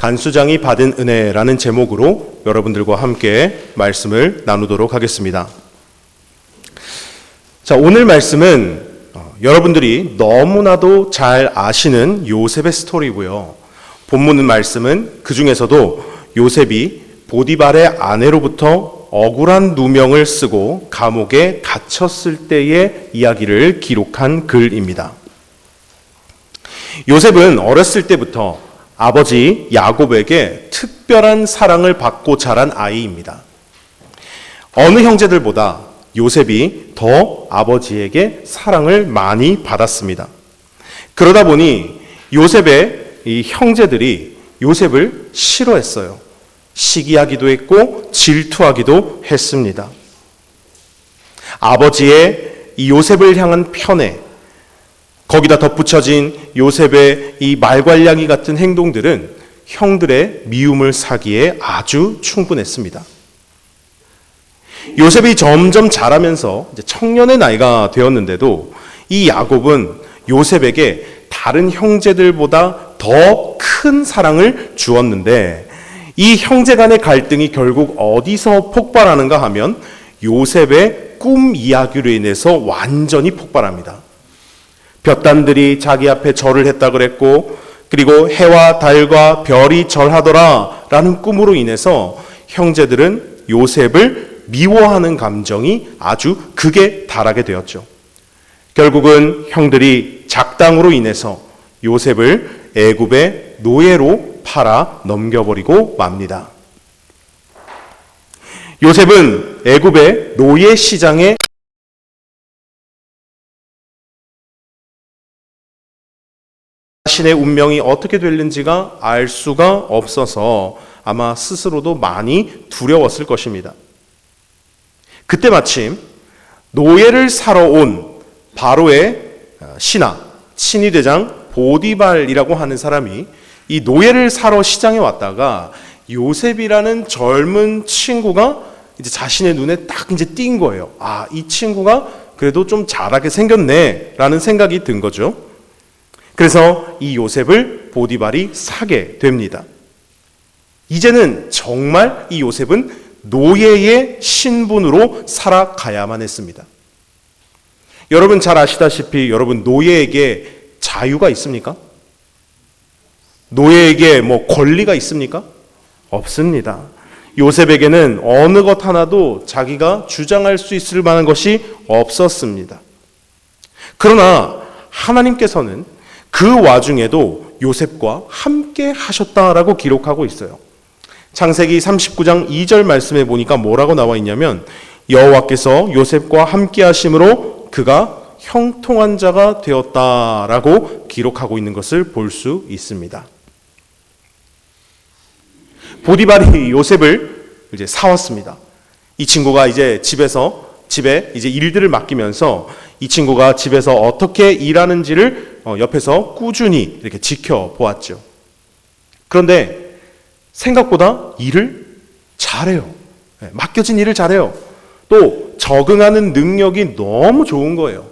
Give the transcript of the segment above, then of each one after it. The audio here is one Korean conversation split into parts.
간수장이 받은 은혜라는 제목으로 여러분들과 함께 말씀을 나누도록 하겠습니다. 자, 오늘 말씀은 여러분들이 너무나도 잘 아시는 요셉의 스토리고요. 본문 말씀은 그 중에서도 요셉이 보디발의 아내로부터 억울한 누명을 쓰고 감옥에 갇혔을 때의 이야기를 기록한 글입니다. 요셉은 어렸을 때부터 아버지 야곱에게 특별한 사랑을 받고 자란 아이입니다. 어느 형제들보다 요셉이 더 아버지에게 사랑을 많이 받았습니다. 그러다 보니 요셉의 이 형제들이 요셉을 싫어했어요. 시기하기도 했고 질투하기도 했습니다. 아버지의 이 요셉을 향한 편애, 거기다 덧붙여진 요셉의 이 말괄량이 같은 행동들은 형들의 미움을 사기에 아주 충분했습니다. 요셉이 점점 자라면서 이제 청년의 나이가 되었는데도 이 야곱은 요셉에게 다른 형제들보다 더 큰 사랑을 주었는데 이 형제 간의 갈등이 결국 어디서 폭발하는가 하면 요셉의 꿈 이야기로 인해서 완전히 폭발합니다. 볕단들이 자기 앞에 절을 했다 그랬고, 그리고 해와 달과 별이 절하더라 라는 꿈으로 인해서 형제들은 요셉을 미워하는 감정이 아주 극에 달하게 되었죠. 결국은 형들이 작당으로 인해서 요셉을 애굽의 노예로 팔아 넘겨버리고 맙니다. 요셉은 애굽의 노예 시장에 자신의 운명이 어떻게 될는지가 알 수가 없어서 아마 스스로도 많이 두려웠을 것입니다. 그때 마침 노예를 사러 온 바로의 신하, 친위대장 보디발이라고 하는 사람이 이 노예를 사러 시장에 왔다가 요셉이라는 젊은 친구가 이제 자신의 눈에 딱 이제 띈 거예요. 아, 이 친구가 그래도 좀 잘하게 생겼네 라는 생각이 든 거죠. 그래서 이 요셉을 보디발이 사게 됩니다. 이제는 정말 이 요셉은 노예의 신분으로 살아가야만 했습니다. 여러분 잘 아시다시피 여러분 노예에게 자유가 있습니까? 노예에게 뭐 권리가 있습니까? 없습니다. 요셉에게는 어느 것 하나도 자기가 주장할 수 있을 만한 것이 없었습니다. 그러나 하나님께서는 그 와중에도 요셉과 함께 하셨다라고 기록하고 있어요. 창세기 39장 2절 말씀에 보니까 뭐라고 나와 있냐면 여호와께서 요셉과 함께 하심으로 그가 형통한 자가 되었다라고 기록하고 있는 것을 볼 수 있습니다. 보디발이 요셉을 이제 사왔습니다. 이 친구가 이제 집에 이제 일들을 맡기면서 이 친구가 집에서 어떻게 일하는지를 옆에서 꾸준히 이렇게 지켜보았죠. 그런데 생각보다 일을 잘해요. 맡겨진 일을 잘해요. 또 적응하는 능력이 너무 좋은 거예요.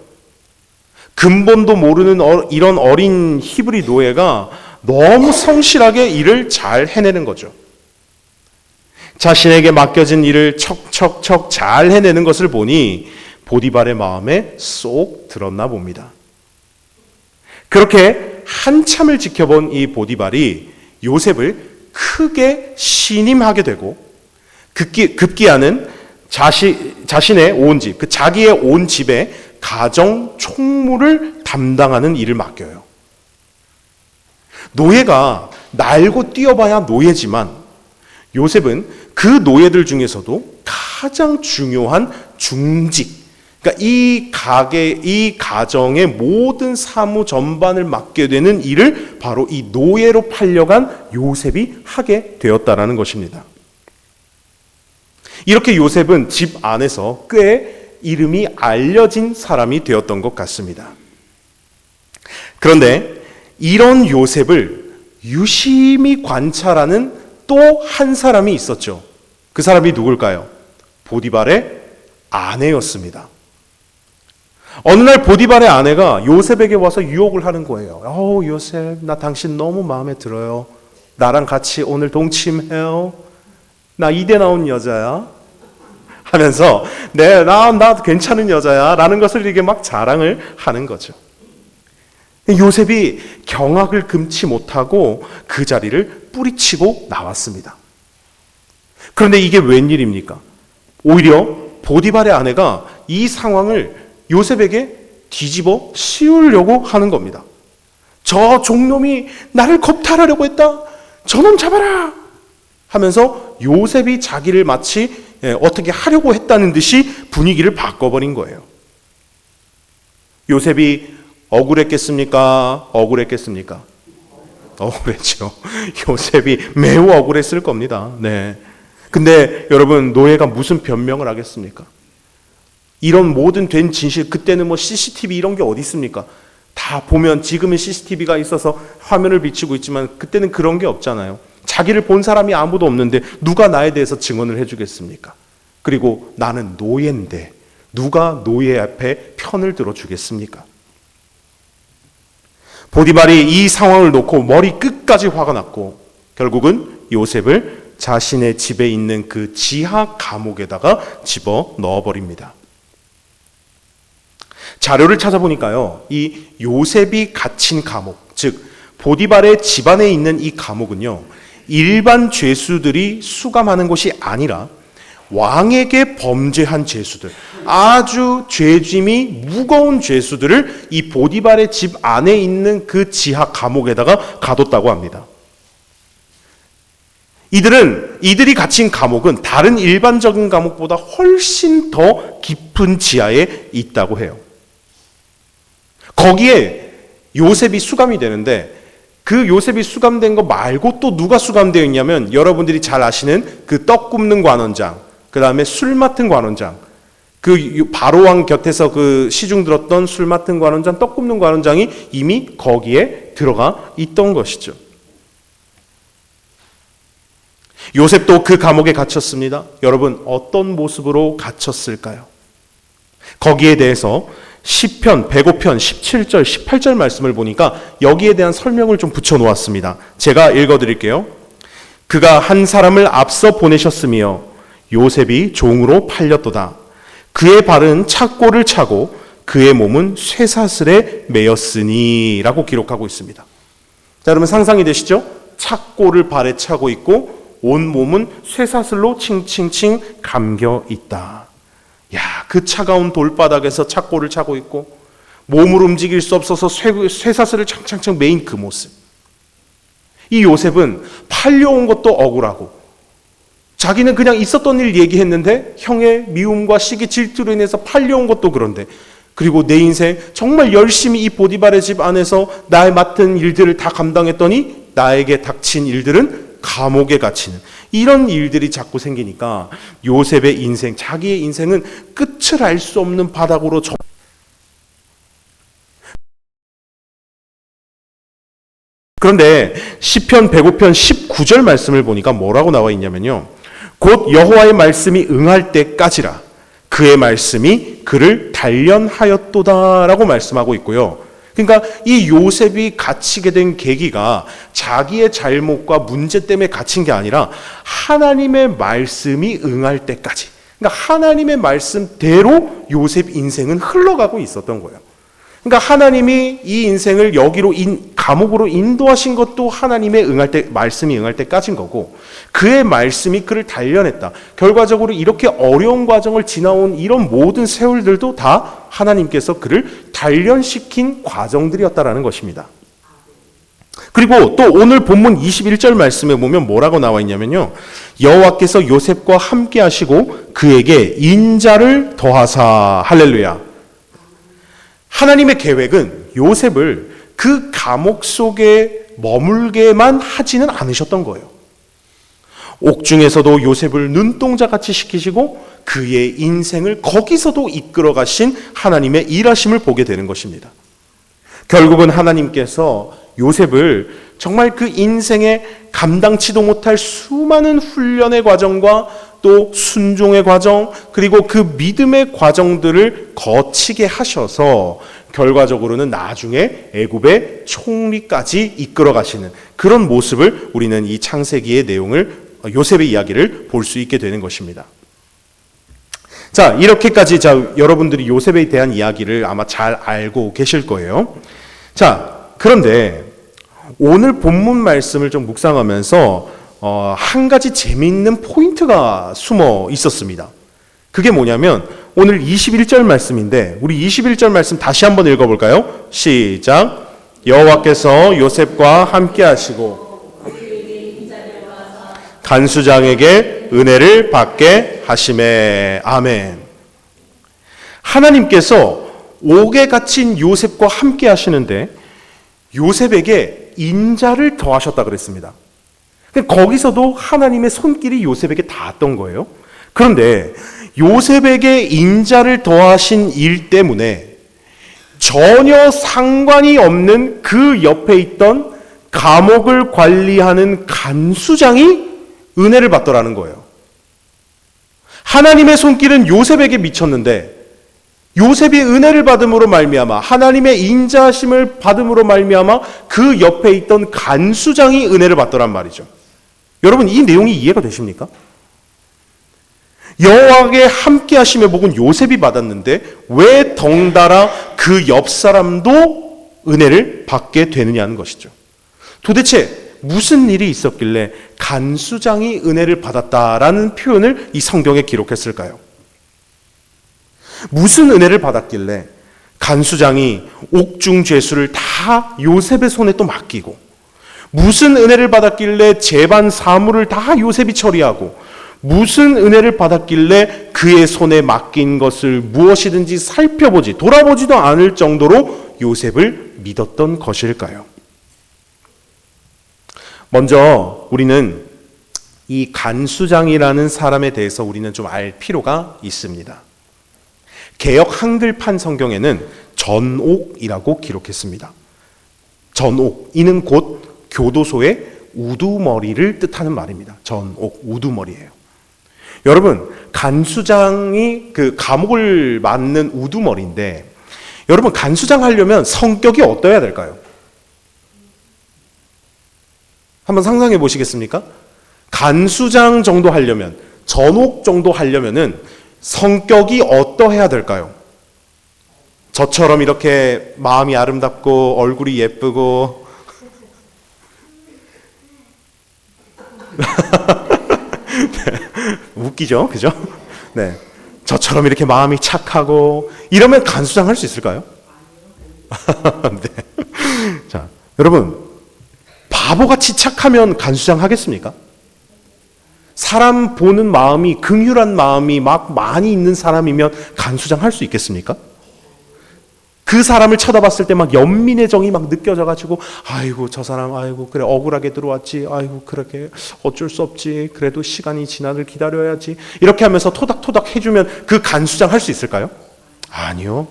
근본도 모르는 이런 어린 히브리 노예가 너무 성실하게 일을 잘 해내는 거죠. 자신에게 맡겨진 일을 척척척 잘 해내는 것을 보니 보디발의 마음에 쏙 들었나 봅니다. 그렇게 한참을 지켜본 이 보디발이 요셉을 크게 신임하게 되고 급기야는 자신의 온 집, 그 자기의 온 집에 가정 총무를 담당하는 일을 맡겨요. 노예가 날고 뛰어봐야 노예지만 요셉은 그 노예들 중에서도 가장 중요한 중직, 그러니까 이 가정의 모든 사무 전반을 맡게 되는 일을 바로 이 노예로 팔려간 요셉이 하게 되었다라는 것입니다. 이렇게 요셉은 집 안에서 꽤 이름이 알려진 사람이 되었던 것 같습니다. 그런데 이런 요셉을 유심히 관찰하는 또 한 사람이 있었죠. 그 사람이 누굴까요? 보디발의 아내였습니다. 어느 날 보디발의 아내가 요셉에게 와서 유혹을 하는 거예요. 요셉, 나 당신 너무 마음에 들어요. 나랑 같이 오늘 동침해요. 나 이대 나온 여자야. 하면서 나 괜찮은 여자야 라는 것을 이게 막 자랑을 하는 거죠. 요셉이 경악을 금치 못하고 그 자리를 뿌리치고 나왔습니다. 그런데 이게 웬일입니까? 오히려 보디발의 아내가 이 상황을 요셉에게 뒤집어 씌우려고 하는 겁니다. 저 종놈이 나를 겁탈하려고 했다. 저놈 잡아라. 하면서 요셉이 자기를 마치 어떻게 하려고 했다는 듯이 분위기를 바꿔버린 거예요. 요셉이 억울했겠습니까? 억울했겠습니까? 억울했죠. 요셉이 매우 억울했을 겁니다. 네. 근데 여러분, 노예가 무슨 변명을 하겠습니까? 이런 모든 된 진실, 그때는 뭐 CCTV 이런 게 어디 있습니까? 다 보면 지금은 CCTV가 있어서 화면을 비치고 있지만 그때는 그런 게 없잖아요. 자기를 본 사람이 아무도 없는데 누가 나에 대해서 증언을 해주겠습니까? 그리고 나는 노예인데 누가 노예 앞에 편을 들어주겠습니까? 보디발이 이 상황을 놓고 머리 끝까지 화가 났고 결국은 요셉을 자신의 집에 있는 그 지하 감옥에다가 집어 넣어버립니다. 자료를 찾아보니까요, 이 요셉이 갇힌 감옥, 즉 보디발의 집안에 있는 이 감옥은요, 일반 죄수들이 수감하는 곳이 아니라 왕에게 범죄한 죄수들, 아주 죄짐이 무거운 죄수들을 이 보디발의 집 안에 있는 그 지하 감옥에다가 가뒀다고 합니다. 이들이 갇힌 감옥은 다른 일반적인 감옥보다 훨씬 더 깊은 지하에 있다고 해요. 거기에 요셉이 수감이 되는데 그 요셉이 수감된 거 말고 또 누가 수감되어 있냐면 여러분들이 잘 아시는 그 떡 굽는 관원장, 그 다음에 술 맡은 관원장, 그 바로왕 곁에서 그 시중 들었던 술 맡은 관원장, 떡 굽는 관원장이 이미 거기에 들어가 있던 것이죠. 요셉도 그 감옥에 갇혔습니다. 여러분, 어떤 모습으로 갇혔을까요? 거기에 대해서 시편 105편 17절 18절 말씀을 보니까 여기에 대한 설명을 좀 붙여놓았습니다. 제가 읽어드릴게요. 그가 한 사람을 앞서 보내셨으며 요셉이 종으로 팔렸도다. 그의 발은 착고를 차고 그의 몸은 쇠사슬에 매였으니 라고 기록하고 있습니다. 자, 여러분 상상이 되시죠? 착고를 발에 차고 있고 온 몸은 쇠사슬로 칭칭칭 감겨 있다. 야, 그 차가운 돌바닥에서 착고를 차고 있고 몸을 움직일 수 없어서 쇠사슬을 창창창 매인 그 모습. 이 요셉은 팔려온 것도 억울하고 자기는 그냥 있었던 일 얘기했는데 형의 미움과 시기 질투로 인해서 팔려온 것도 그런데 그리고 내 인생 정말 열심히 이 보디발의 집 안에서 나의 맡은 일들을 다 감당했더니 나에게 닥친 일들은 감옥에 갇히는 이런 일들이 자꾸 생기니까 요셉의 인생, 자기의 인생은 끝을 알 수 없는 바닥으로 그런데 시편 105편 19절 말씀을 보니까 뭐라고 나와 있냐면요. 곧 여호와의 말씀이 응할 때까지라 그의 말씀이 그를 단련하였도다라고 말씀하고 있고요. 그러니까 이 요셉이 갇히게 된 계기가 자기의 잘못과 문제 때문에 갇힌 게 아니라 하나님의 말씀이 응할 때까지. 그러니까 하나님의 말씀대로 요셉 인생은 흘러가고 있었던 거예요. 그러니까 하나님이 이 인생을 여기로 감옥으로 인도하신 것도 하나님의 말씀이 응할 때까지인 거고 그의 말씀이 그를 단련했다. 결과적으로 이렇게 어려운 과정을 지나온 이런 모든 세월들도 다 하나님께서 그를 단련시킨 과정들이었다라는 것입니다. 그리고 또 오늘 본문 21절 말씀에 보면 뭐라고 나와 있냐면요. 여호와께서 요셉과 함께 하시고 그에게 인자를 더하사. 할렐루야. 하나님의 계획은 요셉을 그 감옥 속에 머물게만 하지는 않으셨던 거예요. 옥중에서도 요셉을 눈동자같이 시키시고 그의 인생을 거기서도 이끌어 가신 하나님의 일하심을 보게 되는 것입니다. 결국은 하나님께서 요셉을 정말 그 인생에 감당치도 못할 수많은 훈련의 과정과 또 순종의 과정, 그리고 그 믿음의 과정들을 거치게 하셔서 결과적으로는 나중에 애굽의 총리까지 이끌어 가시는 그런 모습을 우리는 이 창세기의 내용을, 요셉의 이야기를 볼 수 있게 되는 것입니다. 자, 이렇게까지 여러분들이 요셉에 대한 이야기를 아마 잘 알고 계실 거예요. 자, 그런데 오늘 본문 말씀을 좀 묵상하면서 한 가지 재미있는 포인트가 숨어 있었습니다. 그게 뭐냐면 오늘 21절 말씀인데, 우리 21절 말씀 다시 한번 읽어볼까요? 시작. 여호와께서 요셉과 함께 하시고 간수장에게 은혜를 받게 하시매. 아멘. 하나님께서 옥에 갇힌 요셉과 함께 하시는데 요셉에게 인자를 더하셨다 그랬습니다. 거기서도 하나님의 손길이 요셉에게 닿았던 거예요. 그런데 요셉에게 인자를 더하신 일 때문에 전혀 상관이 없는 그 옆에 있던 감옥을 관리하는 간수장이 은혜를 받더라는 거예요. 하나님의 손길은 요셉에게 미쳤는데 요셉이 은혜를 받음으로 말미암아, 하나님의 인자하심을 받음으로 말미암아 그 옆에 있던 간수장이 은혜를 받더란 말이죠. 여러분, 이 내용이 이해가 되십니까? 여호와께 함께 하심의 복은 요셉이 받았는데 왜 덩달아 그 옆 사람도 은혜를 받게 되느냐는 것이죠. 도대체 무슨 일이 있었길래 간수장이 은혜를 받았다라는 표현을 이 성경에 기록했을까요? 무슨 은혜를 받았길래 간수장이 옥중 죄수를 다 요셉의 손에 또 맡기고, 무슨 은혜를 받았길래 재반 사물을 다 요셉이 처리하고, 무슨 은혜를 받았길래 그의 손에 맡긴 것을 무엇이든지 살펴보지, 돌아보지도 않을 정도로 요셉을 믿었던 것일까요? 먼저 우리는 이 간수장이라는 사람에 대해서 우리는 좀 알 필요가 있습니다. 개역 한글판 성경에는 전옥이라고 기록했습니다. 전옥, 이는 곧 교도소의 우두머리를 뜻하는 말입니다. 전옥, 우두머리예요. 여러분, 간수장이 그 감옥을 맡는 우두머리인데, 여러분, 간수장 하려면 성격이 어떠해야 될까요? 한번 상상해 보시겠습니까? 간수장 정도 하려면, 전옥 정도 하려면은 성격이 어떠해야 될까요? 저처럼 이렇게 마음이 아름답고 얼굴이 예쁘고 네, 웃기죠? 그죠? 네. 저처럼 이렇게 마음이 착하고 이러면 간수장 할 수 있을까요? 네. 자, 여러분, 바보같이 착하면 간수장 하겠습니까? 사람 보는 마음이, 긍휼한 마음이 막 많이 있는 사람이면 간수장 할 수 있겠습니까? 그 사람을 쳐다봤을 때 막 연민의 정이 막 느껴져가지고, 아이고 저 사람, 아이고 그래 억울하게 들어왔지, 아이고 그렇게 어쩔 수 없지, 그래도 시간이 지나를 기다려야지, 이렇게 하면서 토닥토닥 해주면 그 간수장 할 수 있을까요? 아니요.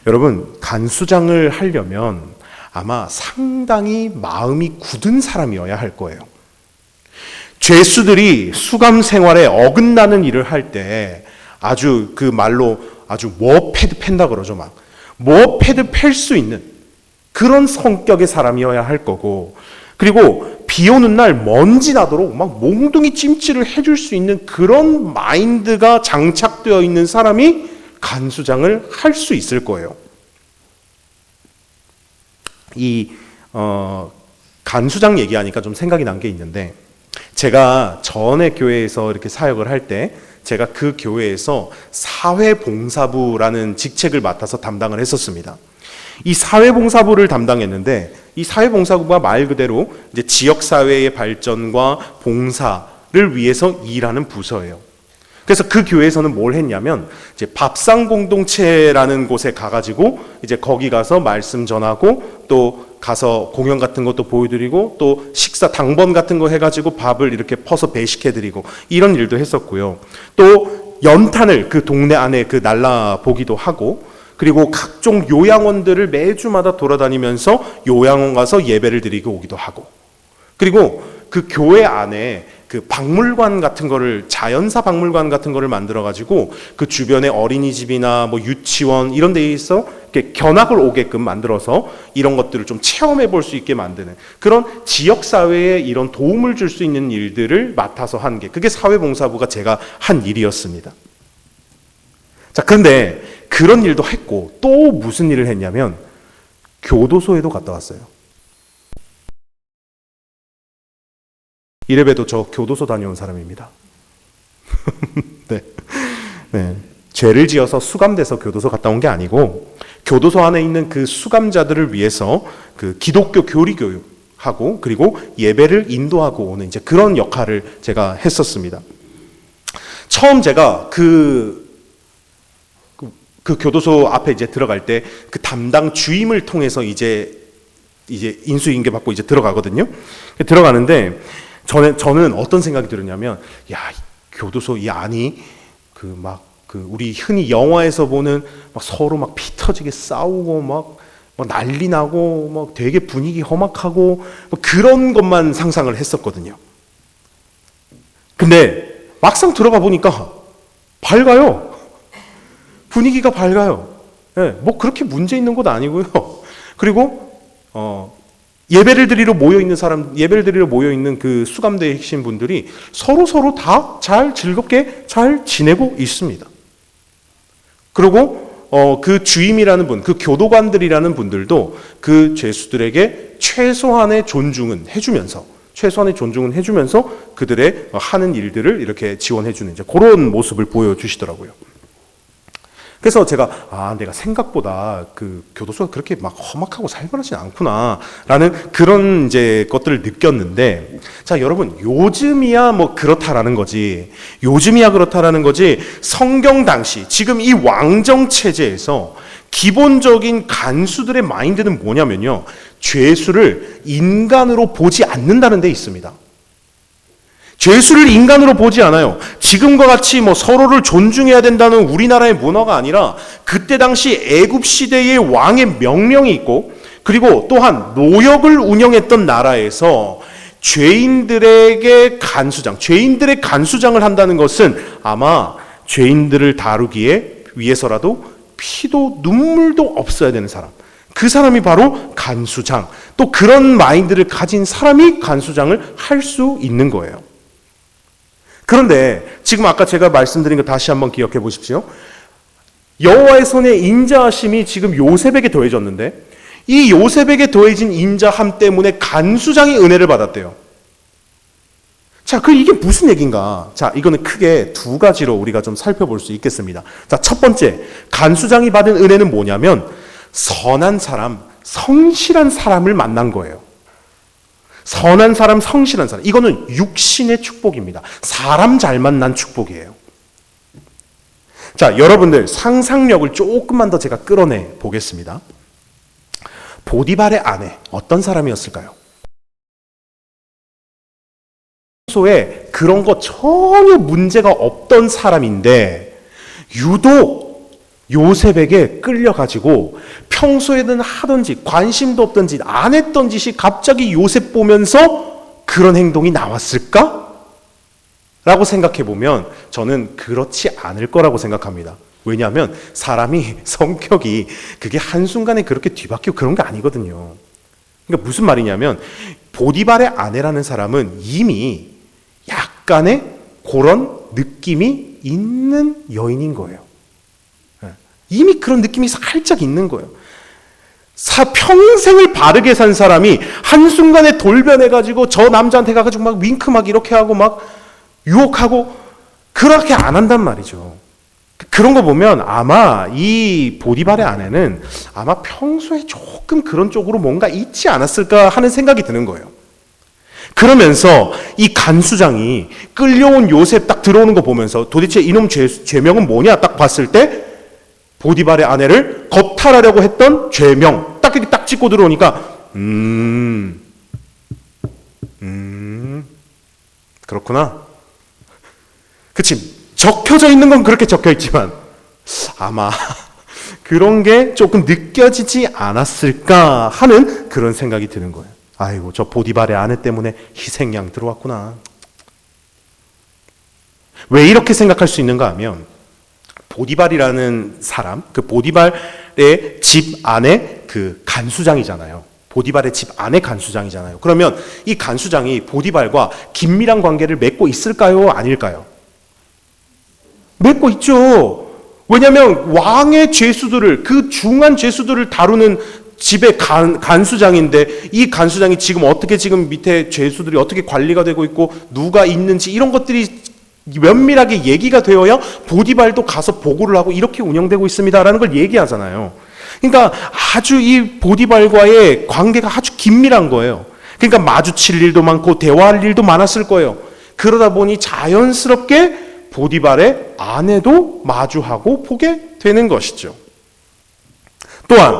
여러분, 간수장을 하려면 아마 상당히 마음이 굳은 사람이어야 할 거예요. 죄수들이 수감 생활에 어긋나는 일을 할 때 아주 그 말로 아주 머패드 팬다 그러죠. 막 머패드 팰 수 있는 그런 성격의 사람이어야 할 거고, 그리고 비 오는 날 먼지 나도록 막 몽둥이 찜질을 해줄 수 있는 그런 마인드가 장착되어 있는 사람이 간수장을 할 수 있을 거예요. 이 간수장 얘기하니까 좀 생각이 난 게 있는데, 제가 전에 교회에서 이렇게 사역을 할 때 제가 그 교회에서 사회봉사부라는 직책을 맡아서 담당을 했었습니다. 이 사회봉사부를 담당했는데, 이 사회봉사부가 말 그대로 이제 지역사회의 발전과 봉사를 위해서 일하는 부서예요. 그래서 그 교회에서는 뭘 했냐면, 이제 밥상 공동체라는 곳에 가가지고 이제 거기 가서 말씀 전하고, 또 가서 공연 같은 것도 보여드리고, 또 식사 당번 같은 거 해가지고 밥을 이렇게 퍼서 배식해드리고, 이런 일도 했었고요. 또 연탄을 그 동네 안에 그 날라 보기도 하고, 그리고 각종 요양원들을 매주마다 돌아다니면서 요양원 가서 예배를 드리고 오기도 하고, 그리고 그 교회 안에 그 박물관 같은 거를, 자연사 박물관 같은 거를 만들어가지고 그 주변에 어린이집이나 뭐 유치원 이런 데에서 이렇게 견학을 오게끔 만들어서 이런 것들을 좀 체험해 볼 수 있게 만드는 그런 지역사회에 이런 도움을 줄 수 있는 일들을 맡아서 한 게, 그게 사회봉사부가 제가 한 일이었습니다. 자, 그런데 그런 일도 했고 또 무슨 일을 했냐면 교도소에도 갔다 왔어요. 이래봬도 저 교도소 다녀온 사람입니다. 네. 네. 죄를 지어서 수감돼서 교도소 갔다 온 게 아니고 교도소 안에 있는 그 수감자들을 위해서 그 기독교 교리 교육하고 그리고 예배를 인도하고 오는 이제 그런 역할을 제가 했었습니다. 처음 제가 그 교도소 앞에 이제 들어갈 때 그 담당 주임을 통해서 이제 인수인계 받고 이제 들어가거든요. 들어가는데 저는 어떤 생각이 들었냐면, 야, 교도소 이 안이 우리 흔히 영화에서 보는 막 서로 막 피 터지게 싸우고 막 난리 나고 막 되게 분위기 험악하고 뭐 그런 것만 상상을 했었거든요. 근데 막상 들어가 보니까 밝아요. 분위기가 밝아요. 네, 뭐 그렇게 문제 있는 것도 아니고요. 그리고 예배를 드리러 모여 있는 그 수감대에 계신 분들이 서로 다 잘 즐겁게 잘 지내고 있습니다. 그리고 그 주임이라는 분, 그 교도관들이라는 분들도 그 죄수들에게 최소한의 존중은 해주면서 그들의 하는 일들을 이렇게 지원해주는 이제 그런 모습을 보여주시더라고요. 그래서 제가 내가 생각보다 그 교도소가 그렇게 막 험악하고 살벌하지 않구나라는 그런 이제 것들을 느꼈는데, 자, 여러분, 요즘이야 그렇다라는 거지. 성경 당시 지금 이 왕정 체제에서 기본적인 간수들의 마인드는 뭐냐면요, 죄수를 인간으로 보지 않는다는 데 있습니다. 죄수를 인간으로 보지 않아요. 지금과 같이 서로를 존중해야 된다는 우리나라의 문화가 아니라 그때 당시 애굽 시대의 왕의 명령이 있고, 그리고 또한 노역을 운영했던 나라에서 죄인들의 간수장을 한다는 것은 아마 죄인들을 다루기에 위해서라도 피도 눈물도 없어야 되는 사람, 그 사람이 바로 간수장, 또 그런 마인드를 가진 사람이 간수장을 할 수 있는 거예요. 그런데 지금 아까 제가 말씀드린 거 다시 한번 기억해 보십시오. 여호와의 손에 인자하심이 지금 요셉에게 더해졌는데, 이 요셉에게 더해진 인자함 때문에 간수장이 은혜를 받았대요. 자, 이게 무슨 얘기인가? 자, 이거는 크게 두 가지로 우리가 좀 살펴볼 수 있겠습니다. 자, 첫 번째, 간수장이 받은 은혜는 뭐냐면 선한 사람, 성실한 사람을 만난 거예요. 선한 사람, 성실한 사람. 이거는 육신의 축복입니다. 사람 잘 만난 축복이에요. 자, 여러분들 상상력을 조금만 더 제가 끌어내 보겠습니다. 보디발의 아내, 어떤 사람이었을까요? 평소에 그런 거 전혀 문제가 없던 사람인데 유독 요셉에게 끌려가지고 평소에는 하던 짓, 관심도 없던 짓, 안 했던 짓이 갑자기 요셉 보면서 그런 행동이 나왔을까? 라고 생각해 보면 저는 그렇지 않을 거라고 생각합니다. 왜냐하면 사람이 성격이 그게 한순간에 그렇게 뒤바뀌고 그런 게 아니거든요. 그러니까 무슨 말이냐면 보디발의 아내라는 사람은 이미 약간의 그런 느낌이 있는 여인인 거예요. 이미 그런 느낌이 살짝 있는 거예요. 평생을 바르게 산 사람이 한순간에 돌변해가지고 저 남자한테 가가지고 막 윙크 막 이렇게 하고 막 유혹하고 그렇게 안 한단 말이죠. 그런 거 보면 아마 이 보디발의 아내는 아마 평소에 조금 그런 쪽으로 뭔가 있지 않았을까 하는 생각이 드는 거예요. 그러면서 이 간수장이 끌려온 요셉 딱 들어오는 거 보면서 도대체 이놈 죄명은 뭐냐 딱 봤을 때 보디발의 아내를 겁탈하려고 했던 죄명 딱 이렇게 딱 찍고 들어오니까 그렇구나. 그치, 적혀져 있는 건 그렇게 적혀 있지만 아마 그런 게 조금 느껴지지 않았을까 하는 그런 생각이 드는 거예요. 아이고, 저 보디발의 아내 때문에 희생양 들어왔구나. 왜 이렇게 생각할 수 있는가 하면 보디발이라는 사람, 그 보디발의 집 안에 그 간수장이잖아요. 보디발의 집 안에 간수장이잖아요. 그러면 이 간수장이 보디발과 긴밀한 관계를 맺고 있을까요? 아닐까요? 맺고 있죠. 왜냐하면 왕의 죄수들을, 그 중한 죄수들을 다루는 집의 간수장인데, 이 간수장이 지금 어떻게, 지금 밑에 죄수들이 어떻게 관리가 되고 있고 누가 있는지 이런 것들이 면밀하게 얘기가 되어야 보디발도 가서 보고를 하고 이렇게 운영되고 있습니다라는 걸 얘기하잖아요. 그러니까 아주 이 보디발과의 관계가 아주 긴밀한 거예요. 그러니까 마주칠 일도 많고 대화할 일도 많았을 거예요. 그러다 보니 자연스럽게 보디발의 아내도 마주하고 보게 되는 것이죠. 또한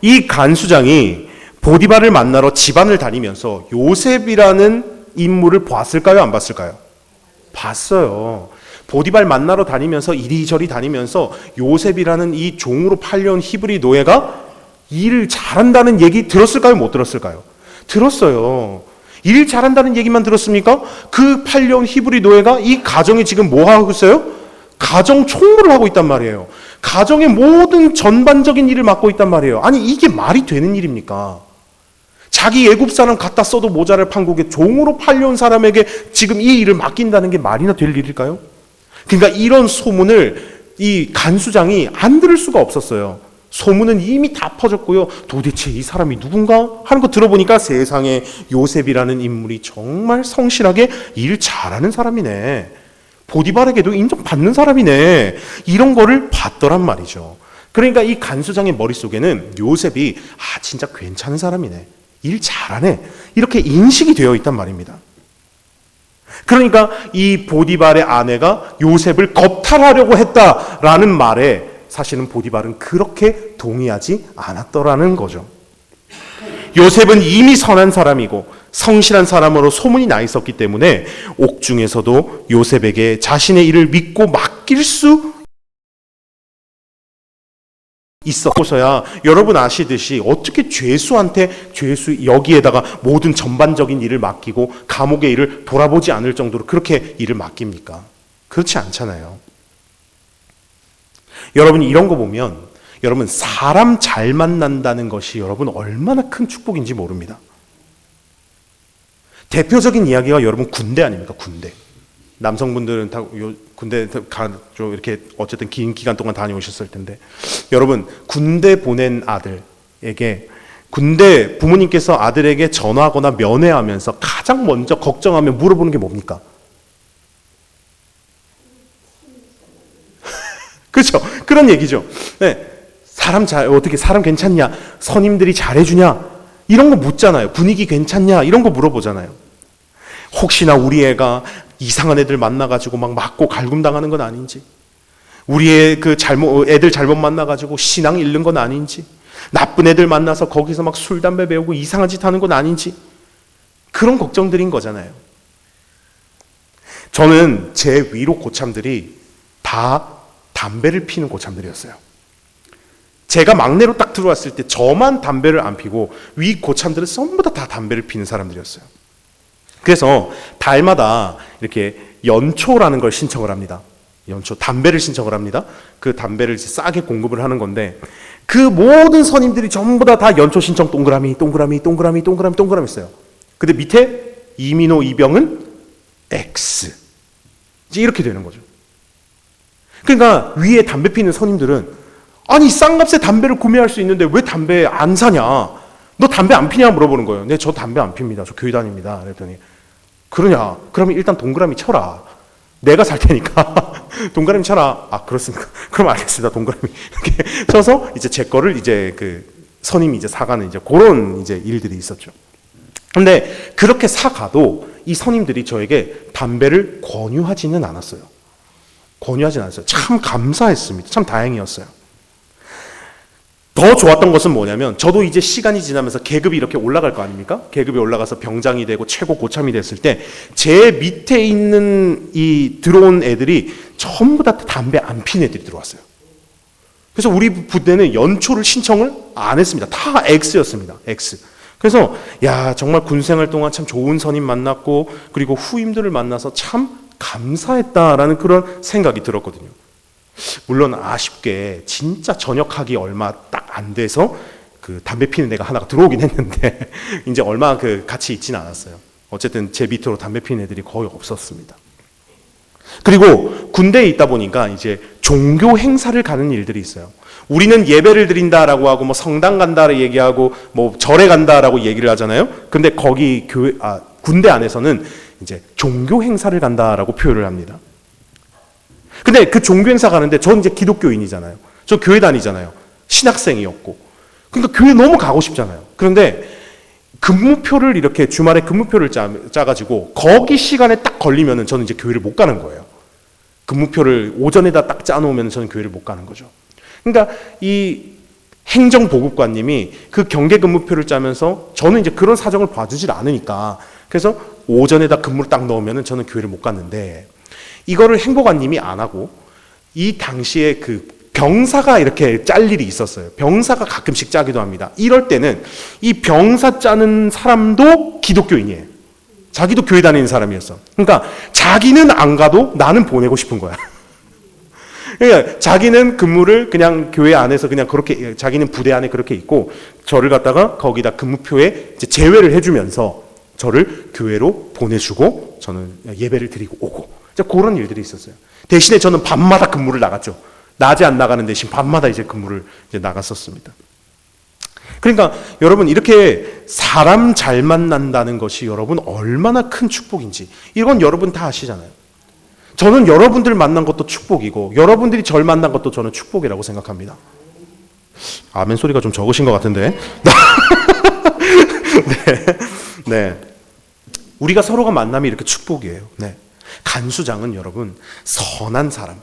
이 간수장이 보디발을 만나러 집안을 다니면서 요셉이라는 인물을 봤을까요? 안 봤을까요? 봤어요. 보디발 만나러 다니면서 이리저리 다니면서 요셉이라는 이 종으로 팔려온 히브리 노예가 일을 잘한다는 얘기 들었을까요? 못 들었을까요? 들었어요. 일 잘한다는 얘기만 들었습니까? 그 팔려온 히브리 노예가 이 가정에 지금 뭐 하고 있어요? 가정 총무를 하고 있단 말이에요. 가정의 모든 전반적인 일을 맡고 있단 말이에요. 아니 이게 말이 되는 일입니까? 자기 애굽 사람 갖다 써도 모자랄 판국에 종으로 팔려온 사람에게 지금 이 일을 맡긴다는 게 말이나 될 일일까요? 그러니까 이런 소문을 이 간수장이 안 들을 수가 없었어요. 소문은 이미 다 퍼졌고요. 도대체 이 사람이 누군가 하는 거 들어보니까 세상에 요셉이라는 인물이 정말 성실하게 일 잘하는 사람이네. 보디발에게도 인정받는 사람이네. 이런 거를 봤더란 말이죠. 그러니까 이 간수장의 머릿속에는 요셉이 진짜 괜찮은 사람이네. 일 잘하네. 이렇게 인식이 되어 있단 말입니다. 그러니까 이 보디발의 아내가 요셉을 겁탈하려고 했다라는 말에 사실은 보디발은 그렇게 동의하지 않았더라는 거죠. 요셉은 이미 선한 사람이고 성실한 사람으로 소문이 나 있었기 때문에 옥중에서도 요셉에게 자신의 일을 믿고 맡길 수 있었고서야 여러분 아시듯이 어떻게 죄수한테 여기에다가 모든 전반적인 일을 맡기고 감옥의 일을 돌아보지 않을 정도로 그렇게 일을 맡깁니까? 그렇지 않잖아요. 여러분 이런 거 보면 여러분 사람 잘 만난다는 것이 여러분 얼마나 큰 축복인지 모릅니다. 대표적인 이야기가 여러분 군대 아닙니까? 군대. 남성분들은 다 군대 좀 이렇게 어쨌든 긴 기간 동안 다녀오셨을 텐데 여러분 군대 보낸 아들에게 군대 부모님께서 아들에게 전화하거나 면회하면서 가장 먼저 걱정하며 물어보는 게 뭡니까? 그렇죠? 그런 얘기죠. 네. 어떻게 사람 괜찮냐? 선임들이 잘해주냐? 이런 거 묻잖아요. 분위기 괜찮냐? 이런 거 물어보잖아요. 혹시나 우리 애가 이상한 애들 만나가지고 막 맞고 갈굼당하는 건 아닌지, 우리의 애들 잘못 만나가지고 신앙 잃는 건 아닌지, 나쁜 애들 만나서 거기서 막 술, 담배 배우고 이상한 짓 하는 건 아닌지, 그런 걱정들인 거잖아요. 저는 제 위로 고참들이 다 담배를 피는 고참들이었어요. 제가 막내로 딱 들어왔을 때 저만 담배를 안 피고 위 고참들은 전부 다 담배를 피는 사람들이었어요. 그래서 달마다 이렇게 연초라는 걸 신청을 합니다. 연초, 담배를 신청을 합니다. 그 담배를 싸게 공급을 하는 건데 그 모든 선임들이 전부 다 연초 신청 동그라미 했어요. 근데 밑에 이민호, 이병은 X. 이제 이렇게 되는 거죠. 그러니까 위에 담배 피는 선임들은 아니 싼값에 담배를 구매할 수 있는데 왜 담배 안 사냐? 너 담배 안 피냐? 물어보는 거예요. 네, 저 담배 안 핍니다. 저 교회 다닙니다. 그랬더니 그러냐? 그러면 일단 동그라미 쳐라. 내가 살 테니까 동그라미 쳐라. 아 그렇습니까? 그럼 알겠습니다. 동그라미 이렇게 쳐서 이제 제 거를 이제 그 선임이 이제 사가는 이제 그런 이제 일들이 있었죠. 근데 그렇게 사가도 이 선임들이 저에게 담배를 권유하지는 않았어요. 참 감사했습니다. 참 다행이었어요. 더 좋았던 것은 뭐냐면 저도 이제 시간이 지나면서 계급이 이렇게 올라갈 거 아닙니까? 계급이 올라가서 병장이 되고 최고 고참이 됐을 때 제 밑에 있는 이 들어온 애들이 전부 다 담배 안 피는 애들이 들어왔어요. 그래서 우리 부대는 연초를 신청을 안 했습니다. 다 X였습니다. X. 그래서 야 정말 군생활 동안 참 좋은 선임 만났고 그리고 후임들을 만나서 참 감사했다라는 그런 생각이 들었거든요. 물론 아쉽게 진짜 전역하기 얼마 딱 안 돼서 그 담배 피는 애가 하나가 들어오긴 했는데 이제 얼마 같이 있지는 않았어요. 어쨌든 제 밑으로 담배 피는 애들이 거의 없었습니다. 그리고 군대에 있다 보니까 이제 종교 행사를 가는 일들이 있어요. 우리는 예배를 드린다라고 하고 뭐 성당 간다라고 얘기하고 뭐 절에 간다라고 얘기를 하잖아요. 근데 거기 군대 안에서는 이제 종교 행사를 간다라고 표현을 합니다. 근데 그 종교 행사 가는데 전 이제 기독교인이잖아요. 저 교회 다니잖아요. 신학생이었고. 그러니까 교회 너무 가고 싶잖아요. 그런데 근무표를 이렇게 주말에 근무표를 짜가지고 거기 시간에 딱 걸리면은 저는 이제 교회를 못 가는 거예요. 근무표를 오전에다 딱 짜놓으면 저는 교회를 못 가는 거죠. 그러니까 이 행정보급관님이 그 경계 근무표를 짜면서 저는 이제 그런 사정을 봐주질 않으니까 그래서 오전에다 근무를 딱 넣으면은 저는 교회를 못 갔는데 이거를 행보관님이 안 하고 이 당시에 그 병사가 이렇게 짤 일이 있었어요. 병사가 가끔씩 짜기도 합니다. 이럴 때는 이 병사 짜는 사람도 기독교인이에요. 자기도 교회 다니는 사람이었어. 그러니까 자기는 안 가도 나는 보내고 싶은 거야. 그러니까 자기는 근무를 그냥 교회 안에서 그냥 그렇게 자기는 부대 안에 그렇게 있고 저를 갖다가 거기다 근무표에 이제 제외를 해주면서 저를 교회로 보내주고 저는 예배를 드리고 오고 그런 일들이 있었어요. 대신에 저는 밤마다 근무를 나갔죠. 낮에 안 나가는 대신 밤마다 이제 근무를 이제 나갔었습니다. 그러니까 여러분 이렇게 사람 잘 만난다는 것이 여러분 얼마나 큰 축복인지 이건 여러분 다 아시잖아요. 저는 여러분들 만난 것도 축복이고 여러분들이 절 만난 것도 저는 축복이라고 생각합니다. 아멘 소리가 좀 적으신 것 같은데. 네. 우리가 서로가 만남이 이렇게 축복이에요. 네. 간수장은 여러분 선한 사람,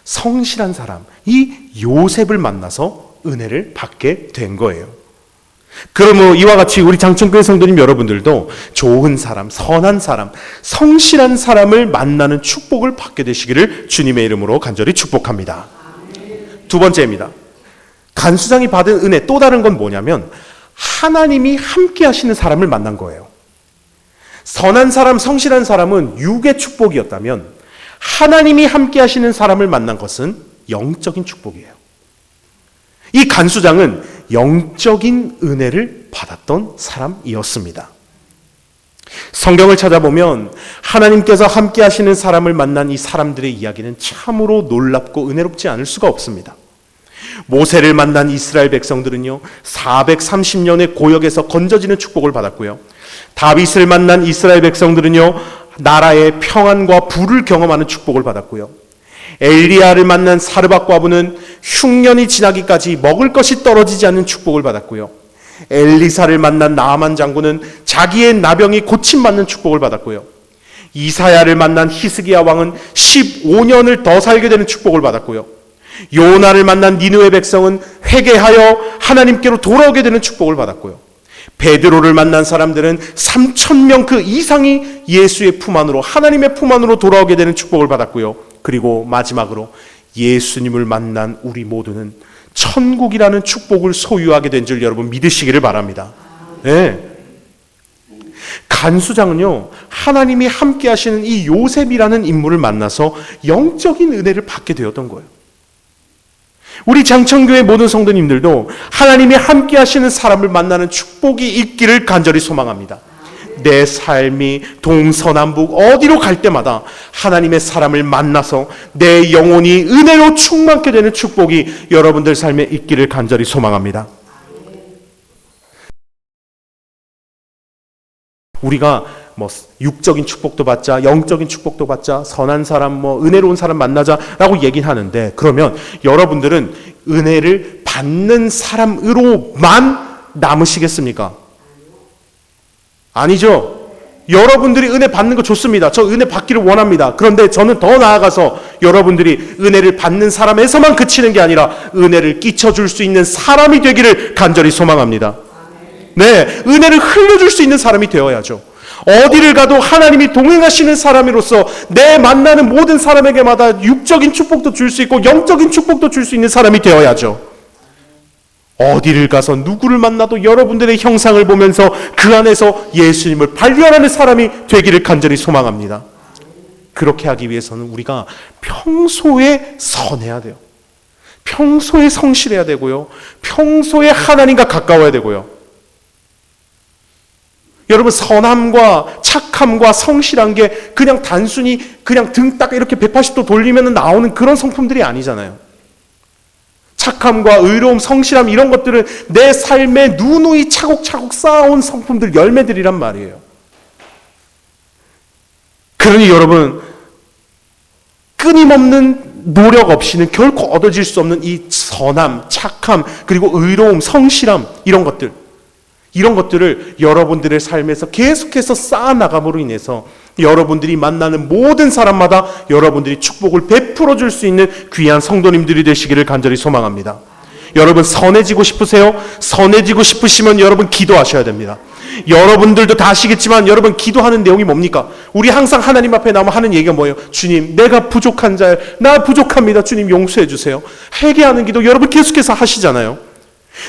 성실한 사람, 이 요셉을 만나서 은혜를 받게 된 거예요. 그러므로 이와 같이 우리 장천교회 성도님 여러분들도 좋은 사람, 선한 사람, 성실한 사람을 만나는 축복을 받게 되시기를 주님의 이름으로 간절히 축복합니다. 두 번째입니다. 간수장이 받은 은혜 또 다른 건 뭐냐면 하나님이 함께 하시는 사람을 만난 거예요. 선한 사람, 성실한 사람은 육의 축복이었다면 하나님이 함께 하시는 사람을 만난 것은 영적인 축복이에요. 이 간수장은 영적인 은혜를 받았던 사람이었습니다. 성경을 찾아보면 하나님께서 함께 하시는 사람을 만난 이 사람들의 이야기는 참으로 놀랍고 은혜롭지 않을 수가 없습니다. 모세를 만난 이스라엘 백성들은요 430년의 고역에서 건져지는 축복을 받았고요. 다윗을 만난 이스라엘 백성들은요 나라의 평안과 부를 경험하는 축복을 받았고요. 엘리야를 만난 사르밧 과부는 흉년이 지나기까지 먹을 것이 떨어지지 않는 축복을 받았고요. 엘리사를 만난 나아만 장군은 자기의 나병이 고침받는 축복을 받았고요. 이사야를 만난 히스기야 왕은 15년을 더 살게 되는 축복을 받았고요. 요나를 만난 니느웨 백성은 회개하여 하나님께로 돌아오게 되는 축복을 받았고요. 베드로를 만난 사람들은 3,000명 그 이상이 예수의 품 안으로 하나님의 품 안으로 돌아오게 되는 축복을 받았고요. 그리고 마지막으로 예수님을 만난 우리 모두는 천국이라는 축복을 소유하게 된 줄 여러분 믿으시기를 바랍니다. 네. 간수장은요 하나님이 함께 하시는 이 요셉이라는 인물을 만나서 영적인 은혜를 받게 되었던 거예요. 우리 장천교회 모든 성도님들도 하나님이 함께 하시는 사람을 만나는 축복이 있기를 간절히 소망합니다. 내 삶이 동서남북 어디로 갈 때마다 하나님의 사람을 만나서 내 영혼이 은혜로 충만케 되는 축복이 여러분들 삶에 있기를 간절히 소망합니다. 우리가 뭐 육적인 축복도 받자, 영적인 축복도 받자, 선한 사람, 뭐 은혜로운 사람 만나자라고 얘기는 하는데 그러면 여러분들은 은혜를 받는 사람으로만 남으시겠습니까? 아니죠. 여러분들이 은혜 받는 거 좋습니다. 저 은혜 받기를 원합니다. 그런데 저는 더 나아가서 여러분들이 은혜를 받는 사람에서만 그치는 게 아니라 은혜를 끼쳐줄 수 있는 사람이 되기를 간절히 소망합니다. 네, 은혜를 흘려줄 수 있는 사람이 되어야죠. 어디를 가도 하나님이 동행하시는 사람으로서 내 만나는 모든 사람에게마다 육적인 축복도 줄 수 있고 영적인 축복도 줄 수 있는 사람이 되어야죠. 어디를 가서 누구를 만나도 여러분들의 형상을 보면서 그 안에서 예수님을 발견하는 사람이 되기를 간절히 소망합니다. 그렇게 하기 위해서는 우리가 평소에 선해야 돼요. 평소에 성실해야 되고요. 평소에 하나님과 가까워야 되고요. 여러분, 선함과 착함과 성실한 게 그냥 단순히 그냥 등 딱 이렇게 180도 돌리면 나오는 그런 성품들이 아니잖아요. 착함과 의로움, 성실함 이런 것들은 내 삶에 누누이 차곡차곡 쌓아온 성품들, 열매들이란 말이에요. 그러니 여러분, 끊임없는 노력 없이는 결코 얻어질 수 없는 이 선함, 착함, 그리고 의로움, 성실함 이런 것들을 여러분들의 삶에서 계속해서 쌓아나감으로 인해서 여러분들이 만나는 모든 사람마다 여러분들이 축복을 베풀어 줄 수 있는 귀한 성도님들이 되시기를 간절히 소망합니다. 여러분, 선해지고 싶으세요? 선해지고 싶으시면 여러분 기도하셔야 됩니다. 여러분들도 다 아시겠지만 여러분, 기도하는 내용이 뭡니까? 우리 항상 하나님 앞에 나오면 하는 얘기가 뭐예요? 주님, 내가 부족한 자예요. 나 부족합니다. 주님 용서해 주세요. 회개하는 기도 여러분 계속해서 하시잖아요.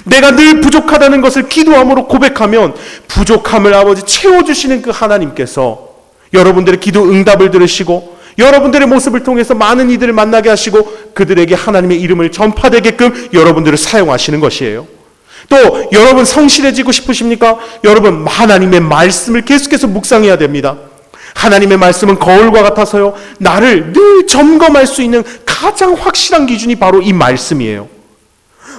내가 늘 부족하다는 것을 기도함으로 고백하면 부족함을 아버지 채워주시는 그 하나님께서 여러분들의 기도 응답을 들으시고 여러분들의 모습을 통해서 많은 이들을 만나게 하시고 그들에게 하나님의 이름을 전파되게끔 여러분들을 사용하시는 것이에요. 또 여러분, 성실해지고 싶으십니까? 여러분, 하나님의 말씀을 계속해서 묵상해야 됩니다. 하나님의 말씀은 거울과 같아서요, 나를 늘 점검할 수 있는 가장 확실한 기준이 바로 이 말씀이에요.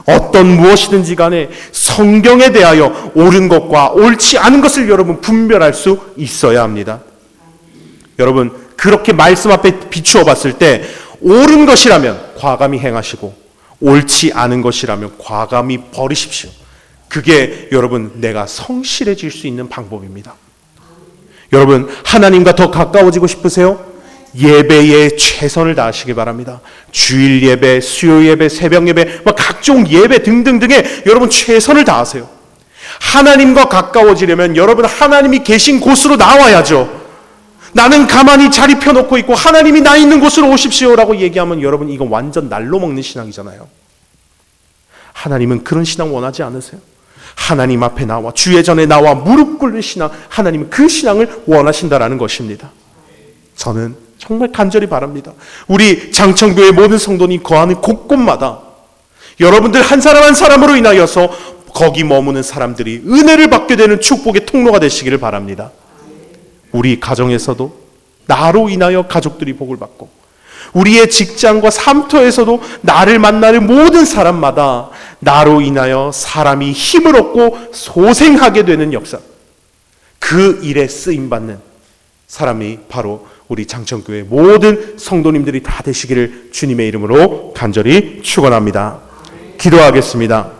어떤 무엇이든지 간에 성경에 대하여 옳은 것과 옳지 않은 것을 여러분 분별할 수 있어야 합니다. 여러분, 그렇게 말씀 앞에 비추어 봤을 때 옳은 것이라면 과감히 행하시고 옳지 않은 것이라면 과감히 버리십시오. 그게 여러분, 내가 성실해질 수 있는 방법입니다. 여러분, 하나님과 더 가까워지고 싶으세요? 예배에 최선을 다하시기 바랍니다. 주일 예배, 수요 예배, 새벽 예배, 각종 예배 등등등에 여러분 최선을 다하세요. 하나님과 가까워지려면 여러분, 하나님이 계신 곳으로 나와야죠. 나는 가만히 자리 펴놓고 있고 하나님이 나 있는 곳으로 오십시오라고 얘기하면 여러분, 이건 완전 날로 먹는 신앙이잖아요. 하나님은 그런 신앙 원하지 않으세요? 하나님 앞에 나와 주의 전에 나와 무릎 꿇는 신앙, 하나님은 그 신앙을 원하신다라는 것입니다. 저는 정말 간절히 바랍니다. 우리 장천교회 모든 성도님 거하는 곳곳마다 여러분들 한 사람 한 사람으로 인하여서 거기 머무는 사람들이 은혜를 받게 되는 축복의 통로가 되시기를 바랍니다. 우리 가정에서도 나로 인하여 가족들이 복을 받고, 우리의 직장과 삶터에서도 나를 만나는 모든 사람마다 나로 인하여 사람이 힘을 얻고 소생하게 되는 역사, 그 일에 쓰임받는 사람이 바로 우리 장천교회 모든 성도님들이 다 되시기를 주님의 이름으로 간절히 축원합니다. 기도하겠습니다.